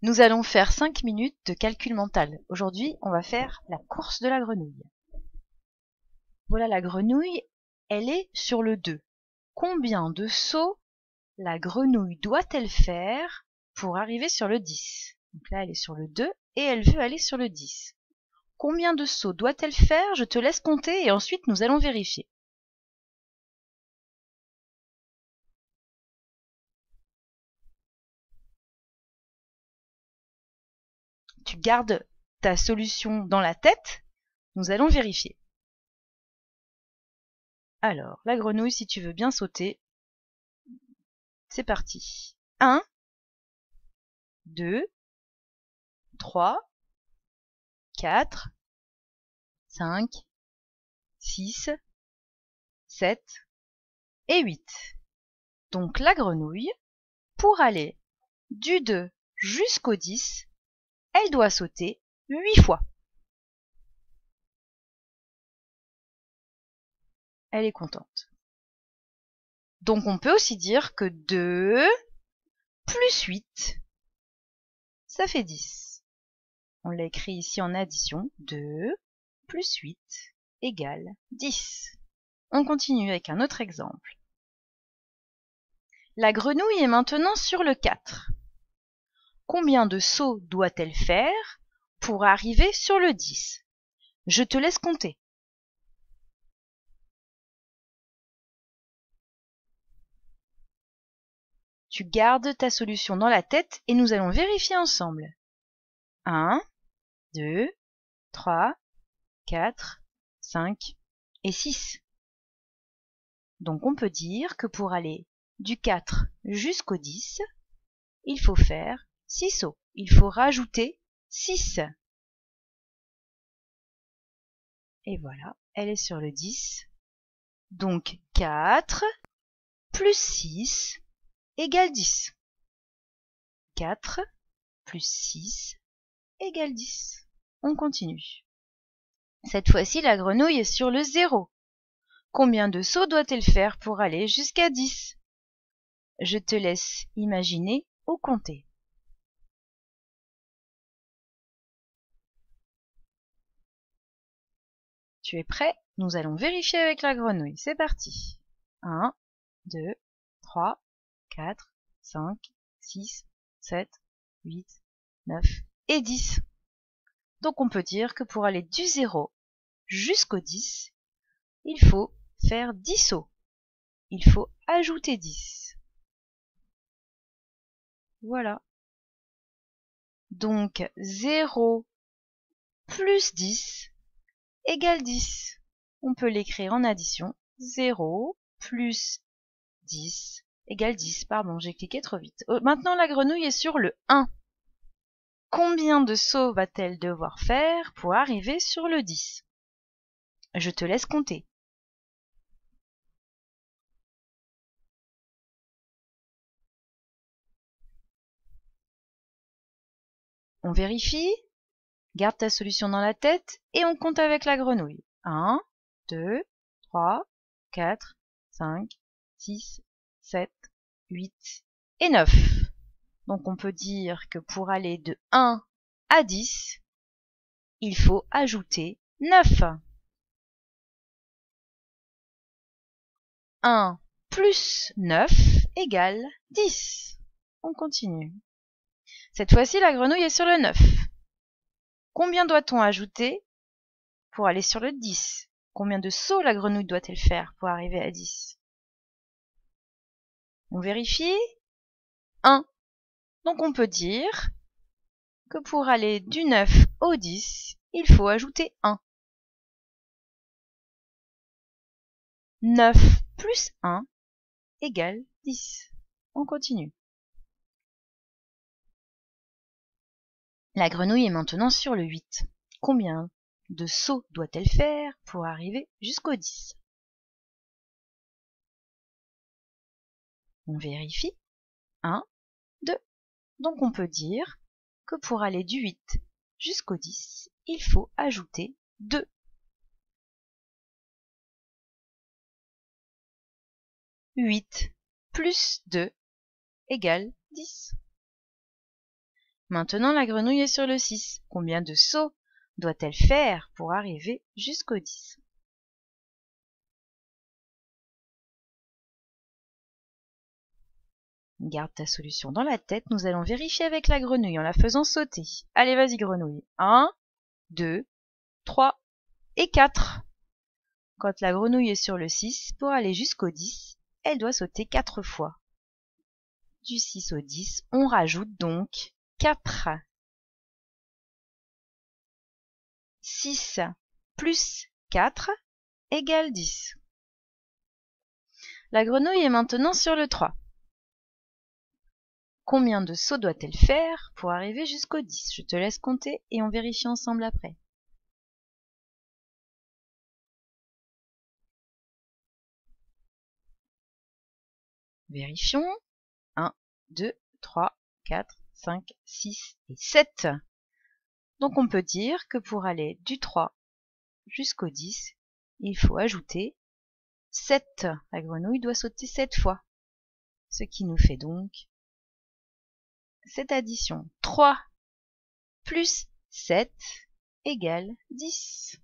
Nous allons faire 5 minutes de calcul mental. Aujourd'hui, on va faire la course de la grenouille. Voilà la grenouille, elle est sur le 2. Combien de sauts la grenouille doit-elle faire pour arriver sur le 10? Donc là, elle est sur le 2 et elle veut aller sur le 10. Combien de sauts doit-elle faire? Je te laisse compter et ensuite nous allons vérifier. Tu gardes ta solution dans la tête, nous allons vérifier. Alors, la grenouille, si tu veux bien sauter, c'est parti. 1, 2, 3, 4, 5, 6, 7 et 8. Donc la grenouille, pour aller du 2 jusqu'au 10, elle doit sauter 8 fois. Elle est contente. Donc on peut aussi dire que 2 plus 8, ça fait 10. On l'a écrit ici en addition. 2 plus 8 égale 10. On continue avec un autre exemple. La grenouille est maintenant sur le 4. Combien de sauts doit-elle faire pour arriver sur le 10? Je te laisse compter. Tu gardes ta solution dans la tête et nous allons vérifier ensemble. 1, 2, 3, 4, 5 et 6. Donc on peut dire que pour aller du 4 jusqu'au 10, il faut faire 6 sauts. Il faut rajouter 6. Et voilà, elle est sur le 10. Donc 4 plus 6 égale 10. 4 plus 6 égale 10. On continue. Cette fois-ci, la grenouille est sur le 0. Combien de sauts doit-elle faire pour aller jusqu'à 10? Je te laisse imaginer ou compter. Tu es prêt? Nous allons vérifier avec la grenouille. C'est parti. 1, 2, 3, 4, 5, 6, 7, 8, 9 et 10. Donc on peut dire que pour aller du 0 jusqu'au 10, il faut faire 10 sauts. Il faut ajouter 10. Voilà. Donc 0 plus 10 égale 10. On peut l'écrire en addition. 0 plus 10 égale 10. Pardon, j'ai cliqué trop vite. Maintenant, la grenouille est sur le 1. Combien de sauts va-t-elle devoir faire pour arriver sur le 10? Je te laisse compter. On vérifie. Garde ta solution dans la tête et on compte avec la grenouille. 1, 2, 3, 4, 5, 6, 7, 8 et 9. Donc on peut dire que pour aller de 1 à 10, il faut ajouter 9. 1 plus 9 égale 10. On continue. Cette fois-ci, la grenouille est sur le 9. Combien doit-on ajouter pour aller sur le 10? Combien de sauts la grenouille doit-elle faire pour arriver à 10? On vérifie. 1. Donc on peut dire que pour aller du 9 au 10, il faut ajouter 1. 9 plus 1 égale 10. On continue. La grenouille est maintenant sur le 8. Combien de sauts doit-elle faire pour arriver jusqu'au 10? On vérifie. 1, 2. Donc on peut dire que pour aller du 8 jusqu'au 10, il faut ajouter 2. 8 plus 2 égale 10. Maintenant, la grenouille est sur le 6. Combien de sauts doit-elle faire pour arriver jusqu'au 10? Garde ta solution dans la tête. Nous allons vérifier avec la grenouille en la faisant sauter. Allez, vas-y grenouille. 1, 2, 3 et 4. Quand la grenouille est sur le 6, pour aller jusqu'au 10, elle doit sauter 4 fois. Du 6 au 10, on rajoute donc 4. 6 plus 4 égale 10. La grenouille est maintenant sur le 3. Combien de sauts doit-elle faire pour arriver jusqu'au 10? Je te laisse compter et on vérifie ensemble après. Vérifions. 1, 2, 3, 4, 5, 6 et 7. Donc on peut dire que pour aller du 3 jusqu'au 10, il faut ajouter 7. La grenouille doit sauter 7 fois. Ce qui nous fait donc cette addition. 3 plus 7 égale 10.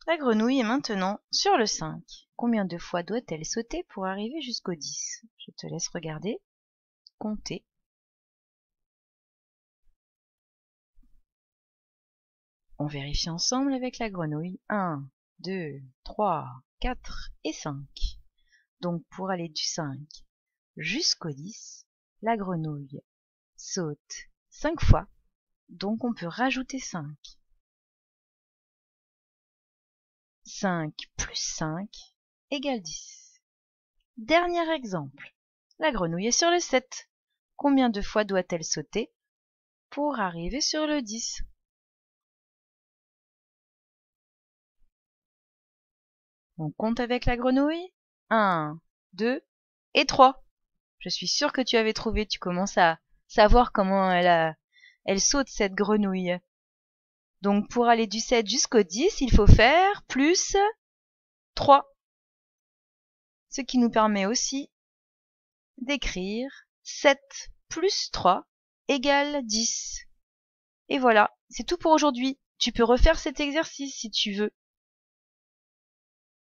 La grenouille est maintenant sur le 5. Combien de fois doit-elle sauter pour arriver jusqu'au 10? Je te laisse regarder, compter. On vérifie ensemble avec la grenouille. 1, 2, 3, 4 et 5. Donc pour aller du 5 jusqu'au 10, la grenouille saute 5 fois. Donc on peut rajouter 5. 5 plus 5 égale 10. Dernier exemple. La grenouille est sur le 7. Combien de fois doit-elle sauter pour arriver sur le 10? On compte avec la grenouille. 1, 2 et 3. Je suis sûre que tu avais trouvé. Tu commences à savoir comment elle saute cette grenouille. Donc pour aller du 7 jusqu'au 10, il faut faire plus 3. Ce qui nous permet aussi d'écrire 7 plus 3 égale 10. Et voilà, c'est tout pour aujourd'hui. Tu peux refaire cet exercice si tu veux.